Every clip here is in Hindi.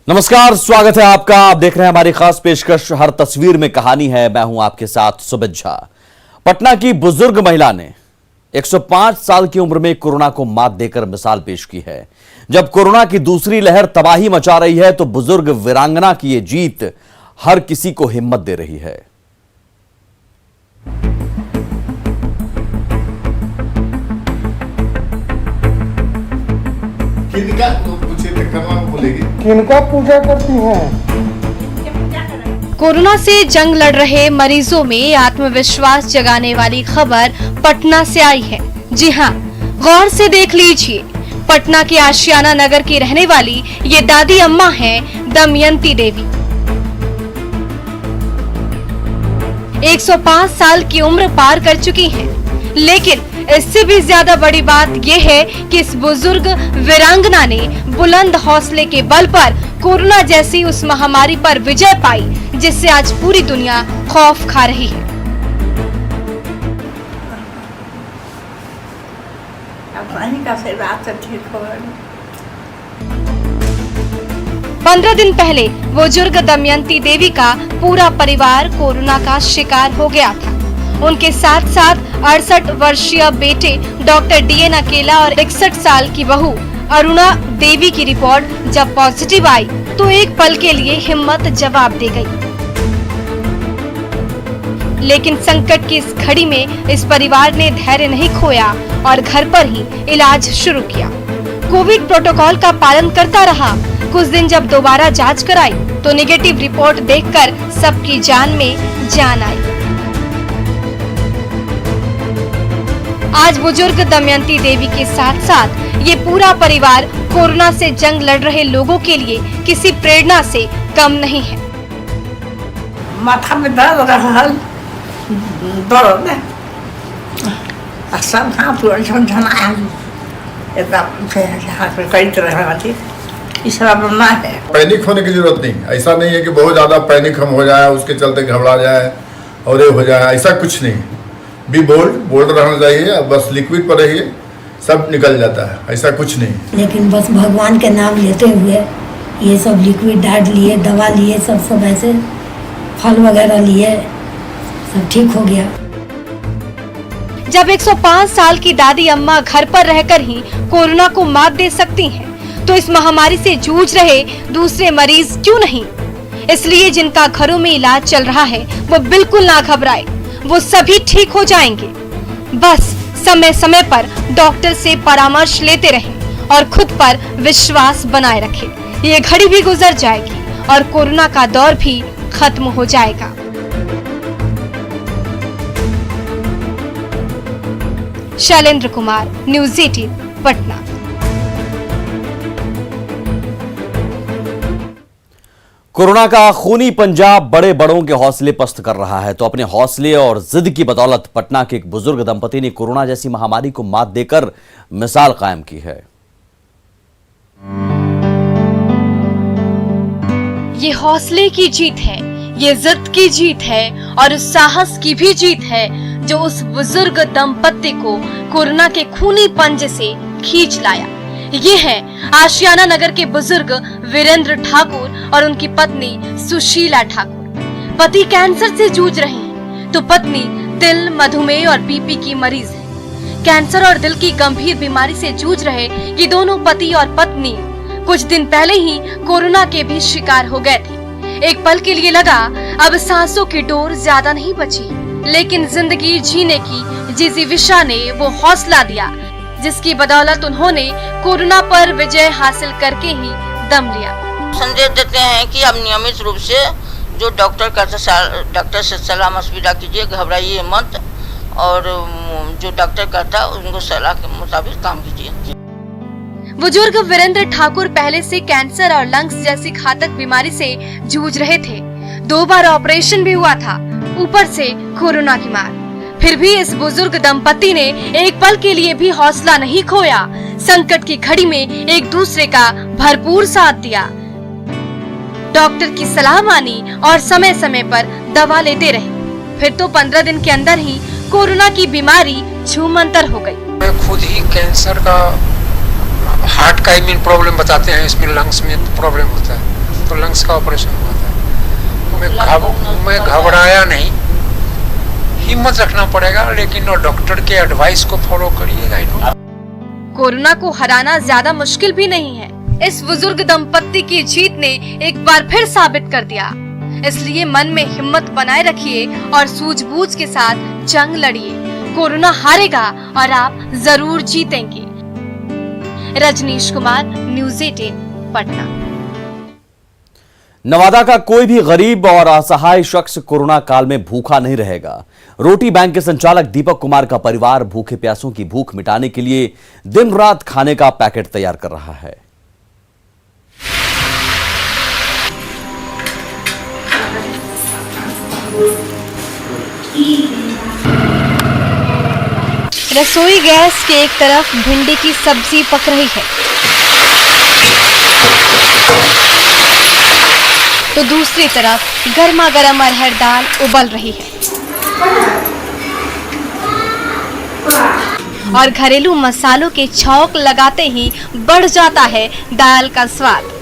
नमस्कार, स्वागत है आपका। आप देख रहे हैं हमारी खास पेशकश हर तस्वीर में कहानी है। मैं हूं आपके साथ सुमित झा। पटना की बुजुर्ग महिला ने 105 साल की उम्र में कोरोना को मात देकर मिसाल पेश की है। जब कोरोना की दूसरी लहर तबाही मचा रही है तो बुजुर्ग वीरांगना की ये जीत हर किसी को हिम्मत दे रही है। किनका पूजा करती हैं? कोरोना से जंग लड़ रहे मरीजों में आत्मविश्वास जगाने वाली खबर पटना से आई है। जी हां, गौर से देख लीजिए। पटना के आशियाना नगर की रहने वाली ये दादी अम्मा हैं दमयंती देवी। 105 साल की उम्र पार कर चुकी हैं, लेकिन इससे भी ज्यादा बड़ी बात यह है कि इस बुजुर्ग वीरांगना ने बुलंद हौसले के बल पर कोरोना जैसी उस महामारी पर विजय पाई जिससे आज पूरी दुनिया खौफ खा रही है। ठीक हो। 15 दिन पहले बुजुर्ग दमयंती देवी का पूरा परिवार कोरोना का शिकार हो गया था। उनके साथ साथ 68 वर्षीय बेटे डॉक्टर डीएन अकेला और 61 साल की बहू अरुणा देवी की रिपोर्ट जब पॉजिटिव आई तो एक पल के लिए हिम्मत जवाब दे गई। लेकिन संकट की इस घड़ी में इस परिवार ने धैर्य नहीं खोया और घर पर ही इलाज शुरू किया। कोविड प्रोटोकॉल का पालन करता रहा। कुछ दिन जब दोबारा जांच कराई तो नेगेटिव रिपोर्ट देखकर सबकी जान में जान आई। आज बुजुर्ग दमयंती देवी के साथ साथ ये पूरा परिवार कोरोना से जंग लड़ रहे लोगों के लिए किसी प्रेरणा से कम नहीं है। माथा में दर्द रहल, दर्द सब हाथ झनझनाया, हाथ में कई तरह की इस सब ना है। पैनिक होने की जरूरत नहीं। ऐसा नहीं है कि बहुत ज्यादा पैनिक हम हो जाए, उसके चलते घबरा जाए और ये हो जाए, ऐसा कुछ नहीं। बी बोल्ड रहना चाहिए। बस लिक्विड पर रहिए, सब निकल जाता है, ऐसा कुछ नहीं। लेकिन बस भगवान के नाम लेते हुए ये सब लिक्विड डाट लिए, दवा लिए, सब ऐसे फल वगैरह लिए, सब ठीक हो गया। जब 105 साल की दादी अम्मा घर पर रहकर ही कोरोना को मात दे सकती हैं, तो इस महामारी से जूझ रहे दूसरे मरीज क्यों नहीं? इसलिए जिनका घरों में इलाज चल रहा है वो बिल्कुल ना घबराए, वो सभी ठीक हो जाएंगे। बस समय समय पर डॉक्टर से परामर्श लेते रहें और खुद पर विश्वास बनाए रखें। ये घड़ी भी गुजर जाएगी और कोरोना का दौर भी खत्म हो जाएगा। शैलेंद्र कुमार, न्यूज़ 18, पटना। कोरोना का खूनी पंजाब बड़े बड़ों के हौसले पस्त कर रहा है, तो अपने हौसले और जिद की बदौलत पटना के एक बुजुर्ग दंपति ने कोरोना जैसी महामारी को मात देकर मिसाल कायम की है। ये हौसले की जीत है, ये जिद की जीत है और उस साहस की भी जीत है जो उस बुजुर्ग दंपति को कोरोना के खूनी पंजे से खींच लाया। ये है आशियाना नगर के बुजुर्ग वीरेंद्र ठाकुर और उनकी पत्नी सुशीला ठाकुर। पति कैंसर से जूझ रहे हैं तो पत्नी दिल, मधुमेह और बीपी की मरीज है। कैंसर और दिल की गंभीर बीमारी से जूझ रहे ये दोनों पति और पत्नी कुछ दिन पहले ही कोरोना के भी शिकार हो गए थे। एक पल के लिए लगा अब सांसों की डोर ज्यादा नहीं बची, लेकिन जिंदगी जीने की जिजीविशा ने वो हौसला दिया जिसकी बदौलत उन्होंने कोरोना पर विजय हासिल करके ही दम लिया। संदेश देते हैं कि आप नियमित रूप से जो डॉक्टर डॉक्टर से सलाह मशविरा कीजिए, घबराइए मत, और जो डॉक्टर कहता है उनको सलाह के मुताबिक काम कीजिए। बुजुर्ग वीरेंद्र ठाकुर पहले से कैंसर और लंग्स जैसी घातक बीमारी से जूझ रहे थे। 2 बार ऑपरेशन भी हुआ था, ऊपर से कोरोना की मार। फिर भी इस बुजुर्ग दंपति ने एक पल के लिए भी हौसला नहीं खोया। संकट की घड़ी में एक दूसरे का भरपूर साथ दिया, डॉक्टर की सलाह मानी और समय समय पर दवा लेते रहे। फिर तो 15 दिन के अंदर ही कोरोना की बीमारी छूमंतर हो गई। मैं खुद ही कैंसर का, हार्ट का प्रॉब्लम बताते हैं, इसमें लंग्स में प्रॉब्लम होता है। तो लंग्स का ऑपरेशन हुआ था। मैं घबराया नहीं, हिम्मत रखना पड़ेगा, लेकिन डॉक्टर के एडवाइस को फॉलो करिएगा। कोरोना को हराना ज्यादा मुश्किल भी नहीं है। इस बुजुर्ग दंपत्ति की जीत ने एक बार फिर साबित कर दिया। इसलिए मन में हिम्मत बनाए रखिए और सूझबूझ के साथ जंग लड़िए। कोरोना हारेगा और आप जरूर जीतेंगे। रजनीश कुमार, न्यूज़ 18, पटना। नवादा का कोई भी गरीब और असहाय शख्स कोरोना काल में भूखा नहीं रहेगा। रोटी बैंक के संचालक दीपक कुमार का परिवार भूखे प्यासों की भूख मिटाने के लिए दिन रात खाने का पैकेट तैयार कर रहा है। रसोई गैस के एक तरफ भिंडी की सब्जी पक रही है, तो दूसरी तरफ गर्मा गर्म अरहर दाल उबल रही है और घरेलू मसालों के छौंक लगाते ही बढ़ जाता है दाल का स्वाद।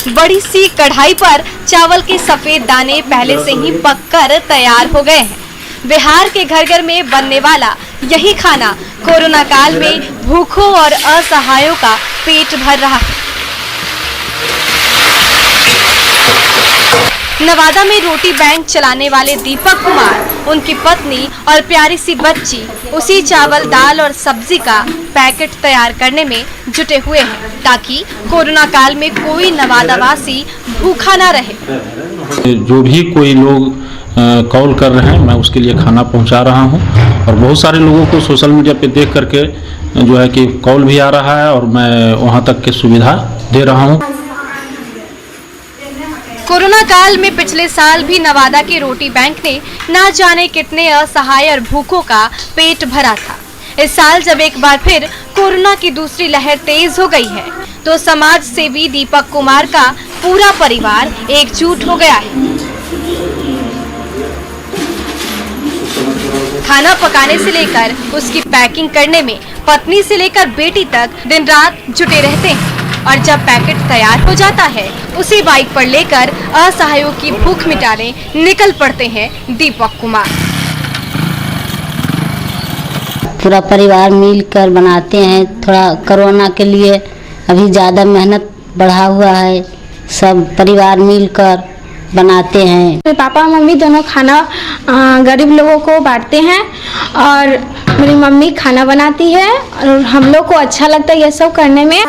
बड़ी सी कढ़ाई पर चावल के सफेद दाने पहले से ही पककर तैयार हो गए हैं। बिहार के घर घर में बनने वाला यही खाना कोरोना काल में भूखों और असहायों का पेट भर रहा है। नवादा में रोटी बैंक चलाने वाले दीपक कुमार, उनकी पत्नी और प्यारी सी बच्ची उसी चावल, दाल और सब्जी का पैकेट तैयार करने में जुटे हुए हैं ताकि कोरोना काल में कोई नवादावासी भूखा ना रहे। जो भी कोई लोग कॉल कर रहे हैं, मैं उसके लिए खाना पहुंचा रहा हूं और बहुत सारे लोगों को सोशल मीडिया पे देख करके जो है कि कॉल भी आ रहा है और मैं वहां तक की सुविधा दे रहा हूं। कोरोना काल में पिछले साल भी नवादा के रोटी बैंक ने ना जाने कितने असहाय और भूखों का पेट भरा था। इस साल जब एक बार फिर कोरोना की दूसरी लहर तेज हो गई है, तो समाज सेवी दीपक कुमार का पूरा परिवार एकजुट हो गया है। खाना पकाने से लेकर उसकी पैकिंग करने में पत्नी से लेकर बेटी तक दिन रात जुटे रहते हैं और जब पैकेट तैयार हो जाता है, उसी बाइक पर लेकर असहायों की भूख मिटाने निकल पड़ते हैं दीपक कुमार। पूरा परिवार मिलकर बनाते हैं। थोड़ा कोरोना के लिए अभी ज़्यादा मेहनत बढ़ा हुआ है, सब परिवार मिलकर बनाते हैं। मेरे पापा और मम्मी दोनों खाना गरीब लोगों को बांटते हैं और मेरी मम्मी खाना बनाती है और हम लोग को अच्छा लगता है ये सब करने में।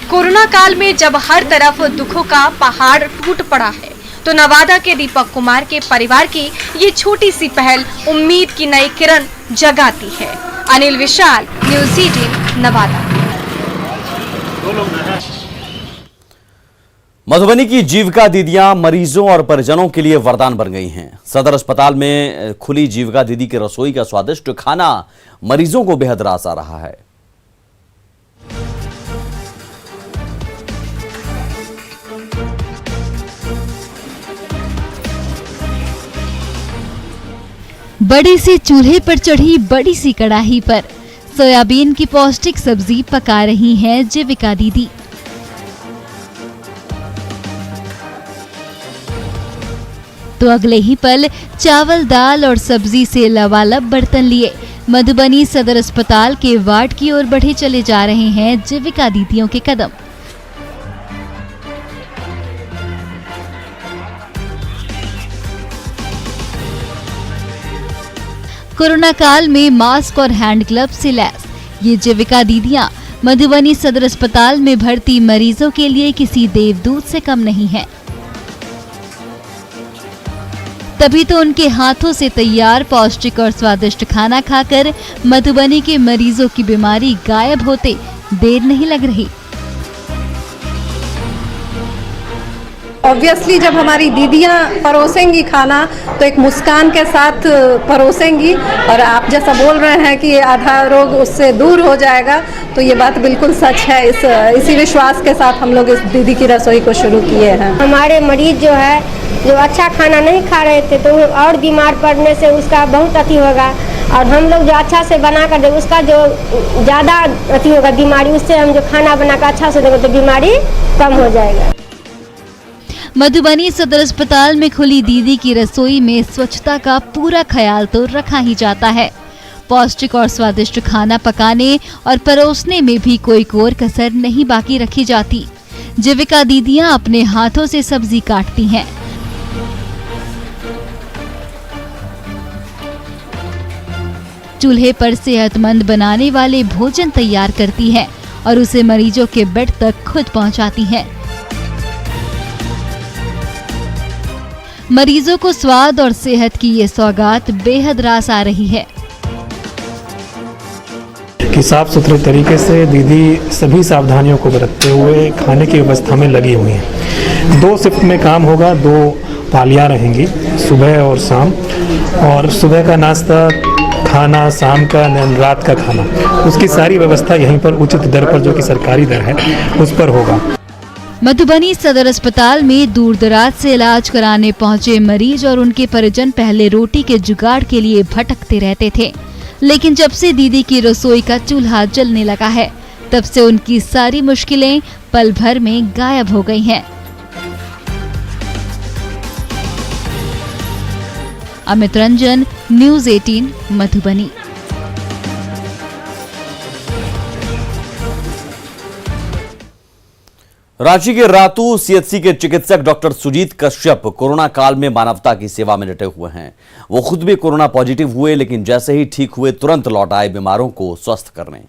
कोरोना काल में जब हर तरफ दुखों का पहाड़ टूट पड़ा है, तो नवादा के दीपक कुमार के परिवार की ये छोटी सी पहल उम्मीद की नई किरण जगाती है। अनिल विशाल, न्यूज़ 18, नवादा। मधुबनी की जीविका दीदियां मरीजों और परिजनों के लिए वरदान बन गई हैं। सदर अस्पताल में खुली जीविका दीदी की रसोई का स्वादिष्ट खाना मरीजों को बेहद रास आ रहा है। बड़े से चूल्हे पर चढ़ी बड़ी सी कढ़ाई पर सोयाबीन की पौष्टिक सब्जी पका रही हैं जीविका दीदी। तो अगले ही पल चावल, दाल और सब्जी से लबालब बर्तन लिए मधुबनी सदर अस्पताल के वार्ड की ओर बढ़े चले जा रहे हैं जीविका दीदियों के कदम। कोरोना काल में मास्क और हैंड ग्लव से लैस ये जीविका दीदियां मधुबनी सदर अस्पताल में भर्ती मरीजों के लिए किसी देवदूत से कम नहीं है। तभी तो उनके हाथों से तैयार पौष्टिक और स्वादिष्ट खाना खाकर मधुबनी के मरीजों की बीमारी गायब होते देर नहीं लग रही। ऑब्वियसली जब हमारी दीदियां परोसेंगी खाना तो एक मुस्कान के साथ परोसेंगी और आप जैसा बोल रहे हैं कि आधा रोग उससे दूर हो जाएगा, तो ये बात बिल्कुल सच है। इसी विश्वास के साथ हम लोग इस दीदी की रसोई को शुरू किए हैं। हमारे मरीज जो है जो अच्छा खाना नहीं खा रहे थे तो और बीमार पड़ने से उसका बहुत अति होगा और हम लोग जो अच्छा से बना कर दे उसका जो ज़्यादा अति होगा बीमारी, उससे हम जो खाना बना कर अच्छा से देंगे तो बीमारी कम हो जाएगा। मधुबनी सदर अस्पताल में खुली दीदी की रसोई में स्वच्छता का पूरा ख्याल तो रखा ही जाता है। पौष्टिक और स्वादिष्ट खाना पकाने और परोसने में भी कोई कोर कसर नहीं बाकी रखी जाती। जीविका दीदियां अपने हाथों से सब्जी काटती हैं। चूल्हे पर सेहतमंद बनाने वाले भोजन तैयार करती हैं और उसे मरीजों के बेड तक खुद पहुंचाती हैं। मरीजों को स्वाद और सेहत की ये सौगात बेहद रास आ रही है कि साफ सुथरे तरीके से दीदी सभी सावधानियों को बरतते हुए खाने की व्यवस्था में लगी हुई हैं। 2 शिफ्ट में काम होगा, 2 पालियां रहेंगी, सुबह और शाम, और सुबह का नाश्ता, खाना, शाम का, रात का खाना, उसकी सारी व्यवस्था यहीं पर उचित दर पर, जो कि सरकारी दर है, उस पर होगा। मधुबनी सदर अस्पताल में दूर दराज से इलाज कराने पहुंचे मरीज और उनके परिजन पहले रोटी के जुगाड़ के लिए भटकते रहते थे, लेकिन जब से दीदी की रसोई का चूल्हा जलने लगा है, तब से उनकी सारी मुश्किलें पल भर में गायब हो गई हैं। अमित रंजन, न्यूज़ 18 मधुबनी। रांची के रातू सीएचसी के चिकित्सक डॉक्टर सुजीत कश्यप कोरोना काल में मानवता की सेवा में डटे हुए हैं। वो खुद भी कोरोना पॉजिटिव हुए, लेकिन जैसे ही ठीक हुए तुरंत लौट आए बीमारों को स्वस्थ करने।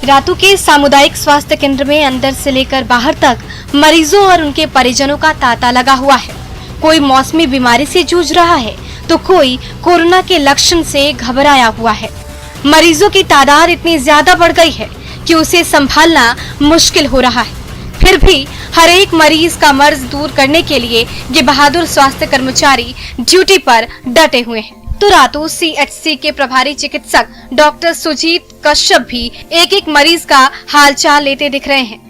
रातू के सामुदायिक स्वास्थ्य केंद्र में अंदर से लेकर बाहर तक मरीजों और उनके परिजनों का तांता लगा हुआ है। कोई मौसमी बीमारी से जूझ रहा है तो कोई कोरोना के लक्षण से घबराया हुआ है। मरीजों की तादाद इतनी ज्यादा बढ़ गई है कि उसे संभालना मुश्किल हो रहा है। फिर भी हर एक मरीज का मर्ज दूर करने के लिए ये बहादुर स्वास्थ्य कर्मचारी ड्यूटी पर डटे हुए हैं। तो रातू सीएचसी के प्रभारी चिकित्सक डॉक्टर सुजीत कश्यप भी एक एक मरीज का हालचाल लेते दिख रहे हैं।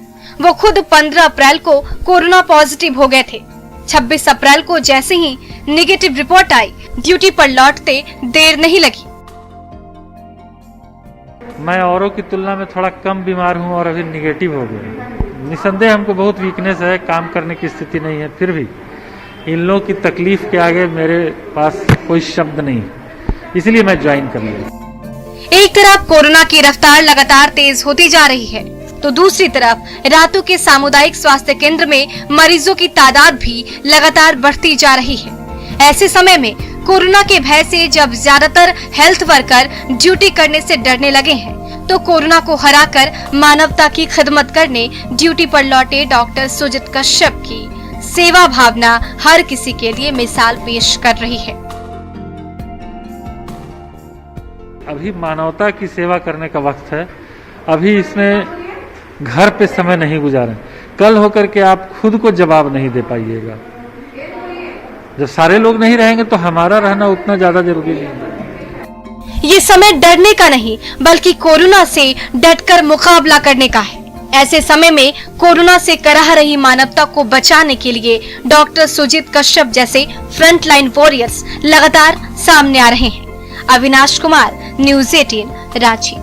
वो खुद 15 अप्रैल को कोरोना पॉजिटिव हो गए थे। 26 अप्रैल को जैसे ही नेगेटिव रिपोर्ट आई, ड्यूटी पर लौटते देर नहीं लगी। मैं औरों की तुलना में थोड़ा कम बीमार हूं और अभी निगेटिव हो गया। निसंदेह हमको बहुत वीकनेस है, काम करने की स्थिति नहीं है, फिर भी इन लोगों की तकलीफ के आगे मेरे पास कोई शब्द नहीं, इसलिए मैं ज्वाइन कर लिया। एक तरफ कोरोना की रफ्तार लगातार तेज होती जा रही है, तो दूसरी तरफ रातू के सामुदायिक स्वास्थ्य केंद्र में मरीजों की तादाद भी लगातार बढ़ती जा रही है। ऐसे समय में कोरोना के भय से जब ज्यादातर हेल्थ वर्कर ड्यूटी करने से डरने लगे हैं, तो कोरोना को हराकर मानवता की खिदमत करने ड्यूटी पर लौटे डॉक्टर सुजीत कश्यप की सेवा भावना हर किसी के लिए मिसाल पेश कर रही है। अभी मानवता की सेवा करने का वक्त है। अभी इसमें घर पे समय नहीं गुजारें। कल होकर के आप खुद को जवाब नहीं दे पाइएगा। जब सारे लोग नहीं रहेंगे तो हमारा रहना उतना ज्यादा जरूरी नहीं है। ये समय डरने का नहीं, बल्कि कोरोना से डटकर मुकाबला करने का है। ऐसे समय में कोरोना से कराह रही मानवता को बचाने के लिए डॉक्टर सुजीत कश्यप जैसे फ्रंटलाइन वॉरियर्स लगातार सामने आ रहे हैं। अविनाश कुमार, न्यूज़ 18 रांची।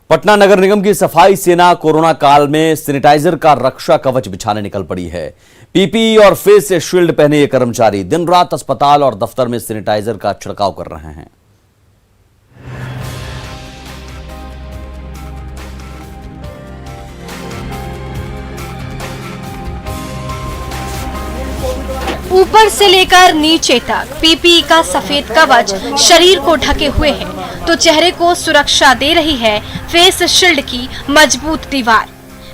पटना नगर निगम की सफाई सेना कोरोना काल में सैनिटाइजर का रक्षा कवच बिछाने निकल पड़ी है। पीपीई और फेस शील्ड पहने ये कर्मचारी दिन रात अस्पताल और दफ्तर में सैनिटाइजर का छिड़काव कर रहे हैं। ऊपर से लेकर नीचे तक पीपीई का सफेद कवच शरीर को ढके हुए है, तो चेहरे को सुरक्षा दे रही है फेस शील्ड की मजबूत दीवार।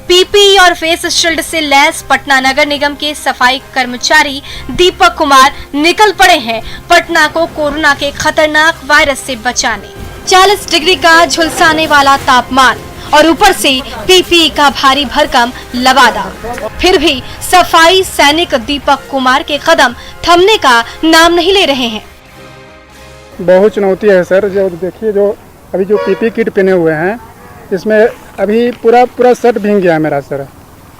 पीपीई और फेस शील्ड से लैस पटना नगर निगम के सफाई कर्मचारी दीपक कुमार निकल पड़े हैं पटना को कोरोना के खतरनाक वायरस से बचाने। 40 डिग्री का झुलसाने वाला तापमान और ऊपर से पीपीई का भारी भरकम लवादा, फिर भी सफाई सैनिक दीपक कुमार के कदम थमने का नाम नहीं ले रहे हैं। बहुत चुनौती है सर। जो देखिए, जो अभी जो पीपी किट पहने हुए हैं इसमें अभी पूरा शर्ट भीग गया है मेरा सर।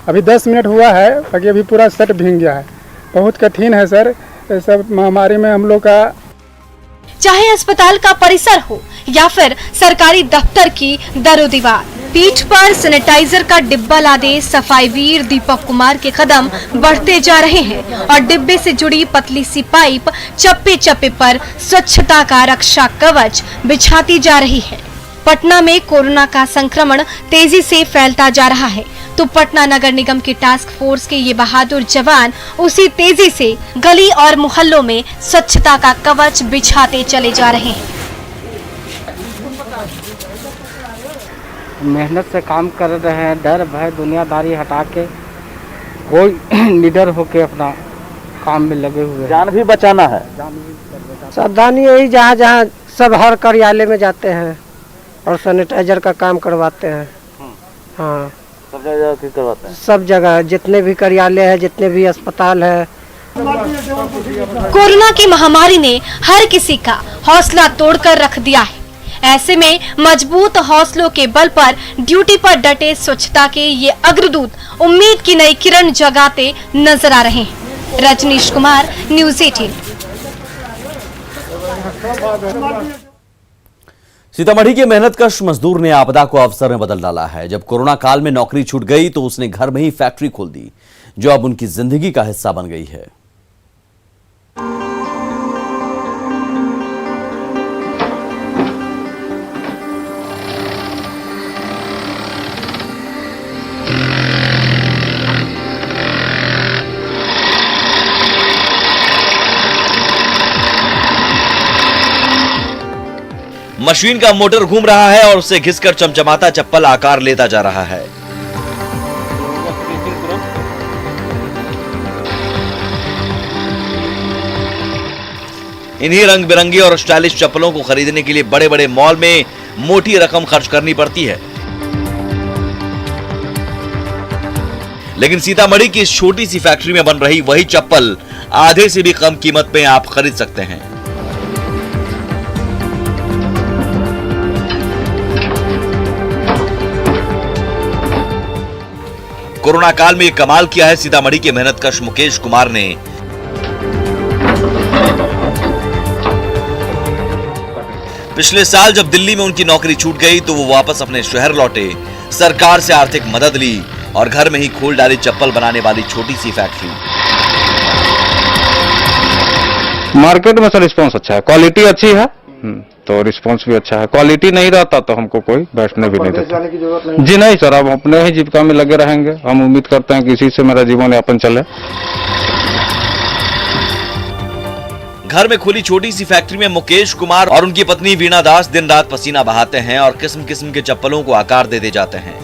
अभी 10 मिनट हुआ है, बाकी अभी पूरा शर्ट भीग गया है। बहुत कठिन है सर, सब महामारी में हम लोग का। चाहे अस्पताल का परिसर हो या फिर सरकारी दफ्तर की दरो दीवार, पीठ पर सैनिटाइजर का डिब्बा लादे सफाई वीर दीपक कुमार के कदम बढ़ते जा रहे हैं और डिब्बे से जुड़ी पतली सी पाइप चप्पे चप्पे पर स्वच्छता का रक्षा कवच बिछाती जा रही है। पटना में कोरोना का संक्रमण तेजी से फैलता जा रहा है, तो पटना नगर निगम की टास्क फोर्स के ये बहादुर जवान उसी तेजी से गली और मोहल्लों में स्वच्छता का कवच बिछाते चले जा रहे हैं। मेहनत से काम कर रहे हैं, डर भय दुनियादारी हटा के कोई निडर होके अपना काम में लगे हुए हैं। जान भी बचाना है। सावधानी यही जहाँ जहाँ सब हर कार्यालय में जाते हैं और सैनिटाइजर का काम करवाते हैं। हाँ, सब जगह करवाते हैं। सब जगह जितने भी कार्यालय है, जितने भी अस्पताल है। कोरोना की महामारी ने हर किसी का हौसला तोड़कर रख दिया है। ऐसे में मजबूत हौसलों के बल पर ड्यूटी पर डटे स्वच्छता के ये अग्रदूत उम्मीद की नई किरण जगाते नजर आ रहे हैं। रजनीश कुमार, न्यूज़ 18। सीतामढ़ी के मेहनतकश मजदूर ने आपदा को अवसर में बदल डाला है। जब कोरोना काल में नौकरी छूट गई तो उसने घर में ही फैक्ट्री खोल दी, जो अब उनकी जिंदगी का हिस्सा बन गई है। मशीन का मोटर घूम रहा है और उसे घिसकर चमचमाता चप्पल आकार लेता जा रहा है। इन्हीं रंग बिरंगी और स्टाइलिश चप्पलों को खरीदने के लिए बड़े बड़े मॉल में मोटी रकम खर्च करनी पड़ती है, लेकिन सीतामढ़ी की इस छोटी सी फैक्ट्री में बन रही वही चप्पल आधे से भी कम कीमत में आप खरीद सकते हैं। कोरोना काल में ये कमाल किया है सीतामढ़ी के मेहनतकश मुकेश कुमार ने। पिछले साल जब दिल्ली में उनकी नौकरी छूट गई तो वो वापस अपने शहर लौटे, सरकार से आर्थिक मदद ली और घर में ही खोल डाली चप्पल बनाने वाली छोटी सी फैक्ट्री। मार्केट में सर रिस्पॉन्स अच्छा है, क्वालिटी अच्छी है तो रिस्पॉन्स भी अच्छा है। क्वालिटी नहीं रहता तो हमको कोई बैठने भी नहीं देता। जी नहीं सर, अब अपने ही जीविका में लगे रहेंगे। हम उम्मीद करते हैं कि इसी से मेरा जीवन यापन चले। घर में खुली छोटी सी फैक्ट्री में मुकेश कुमार और उनकी पत्नी वीणा दास दिन रात पसीना बहाते हैं और किस्म किस्म के चप्पलों को आकार देते जाते हैं।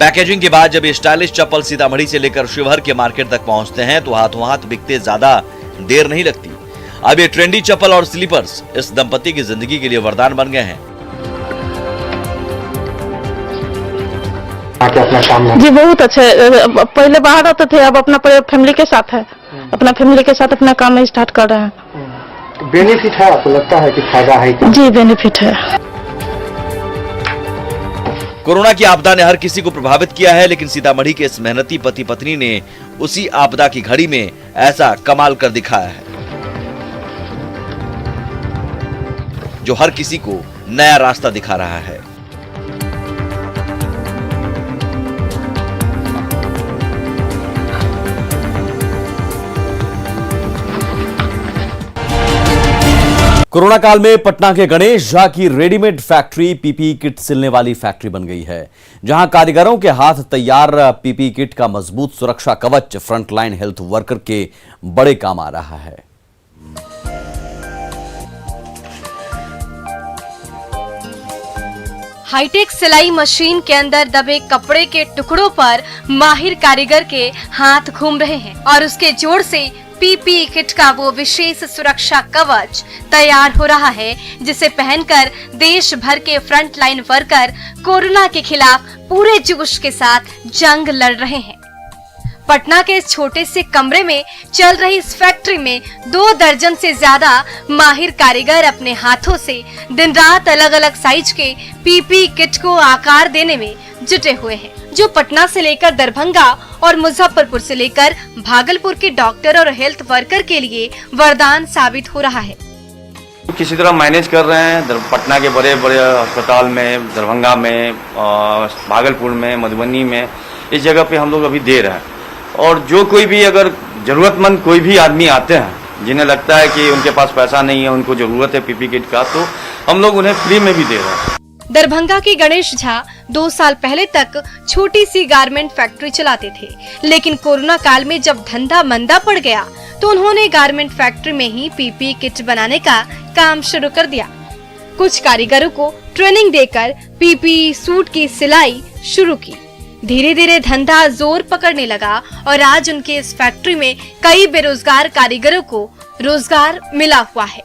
पैकेजिंग के बाद जब ये स्टाइलिश चप्पल सीतामढ़ी से लेकर शिवहर के मार्केट तक पहुंचते हैं तो हाथों हाथ बिकते ज्यादा देर नहीं लगती। अब ये ट्रेंडी चप्पल और स्लीपर्स इस दंपति की जिंदगी के लिए वरदान बन गए हैं। जी बहुत अच्छे, पहले बाहर रहते थे, अब अपना फैमिली के साथ है, अपना फैमिली के साथ अपना काम स्टार्ट कर रहे हैं। बेनिफिट है, आपको लगता है कि फायदा है? जी बेनिफिट है। कोरोना की आपदा ने हर किसी को प्रभावित किया है, लेकिन सीतामढ़ी के इस मेहनती पति पत्नी ने उसी आपदा की घड़ी में ऐसा कमाल कर दिखाया है जो हर किसी को नया रास्ता दिखा रहा है। कोरोना काल में पटना के गणेश झा की रेडीमेड फैक्ट्री पीपीई किट सिलने वाली फैक्ट्री बन गई है, जहां कारीगरों के हाथ तैयार पीपीई किट का मजबूत सुरक्षा कवच फ्रंटलाइन हेल्थ वर्कर के बड़े काम आ रहा है। हाईटेक सिलाई मशीन के अंदर दबे कपड़े के टुकड़ों पर माहिर कारीगर के हाथ घूम रहे हैं और उसके जोड़ से पीपीई किट का वो विशेष सुरक्षा कवच तैयार हो रहा है, जिसे पहनकर देश भर के फ्रंट लाइन वर्कर कोरोना के खिलाफ पूरे जोश के साथ जंग लड़ रहे हैं। पटना के इस छोटे से कमरे में चल रही इस फैक्ट्री में 2 दर्जन से ज्यादा माहिर कारीगर अपने हाथों से दिन रात अलग अलग साइज के पीपी किट को आकार देने में जुटे हुए हैं, जो पटना से लेकर दरभंगा और मुजफ्फरपुर से लेकर भागलपुर के डॉक्टर और हेल्थ वर्कर के लिए वरदान साबित हो रहा है। किसी तरह मैनेज कर रहे हैं। पटना के बड़े बड़े अस्पताल में, दरभंगा में, भागलपुर में, मधुबनी में, इस जगह पे हम लोग अभी दे रहे हैं। और जो कोई भी अगर जरूरतमंद कोई भी आदमी आते हैं जिन्हें लगता है कि उनके पास पैसा नहीं है, उनको जरूरत है पीपी किट का, तो हम लोग उन्हें फ्री में भी दे रहे हैं। दरभंगा के गणेश झा 2 साल पहले तक छोटी सी गारमेंट फैक्ट्री चलाते थे, लेकिन कोरोना काल में जब धंधा मंदा पड़ गया तो उन्होंने गारमेंट फैक्ट्री में ही पीपी किट बनाने का काम शुरू कर दिया। कुछ कारीगरों को ट्रेनिंग देकर पीपी सूट की सिलाई शुरू की। धीरे धीरे धंधा जोर पकड़ने लगा और आज उनके इस फैक्ट्री में कई बेरोजगार कारीगरों को रोजगार मिला हुआ है।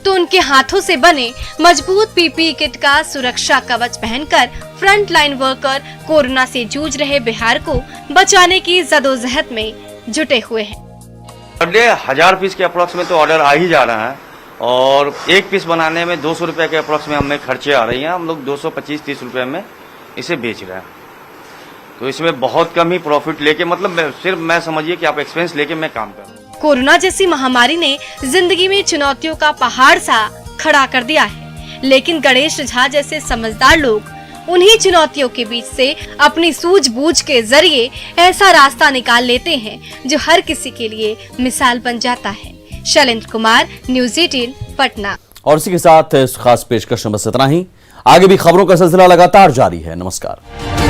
तो उनके हाथों से बने मजबूत पीपी किट का सुरक्षा कवच पहनकर फ्रंट लाइन वर्कर कोरोना से जूझ रहे बिहार को बचाने की जदोजहद में जुटे हुए हैं। पर डे 1000 पीस के अप्रोक्स में तो ऑर्डर आ ही जा रहा है और एक पीस बनाने में 200 रुपए के अप्रोक्स में हमें खर्चे आ रही हैं। हम लोग 225-30 रुपए में इसे बेच रहे हैं, तो इसमें बहुत कम ही प्रॉफिट लेके, मतलब सिर्फ मैं समझिए कि आप एक्सपेंस लेके मैं काम कर रहा हूँ। कोरोना जैसी महामारी ने जिंदगी में चुनौतियों का पहाड़ सा खड़ा कर दिया है, लेकिन गणेश झा जैसे समझदार लोग उन्हीं चुनौतियों के बीच से अपनी सूझबूझ के जरिए ऐसा रास्ता निकाल लेते हैं जो हर किसी के लिए मिसाल बन जाता है। शैलेंद्र कुमार, न्यूज़ 18 पटना। और इसी के साथ इस खास पेशकश में बस इतना ही। आगे भी खबरों का सिलसिला लगातार जारी है। नमस्कार।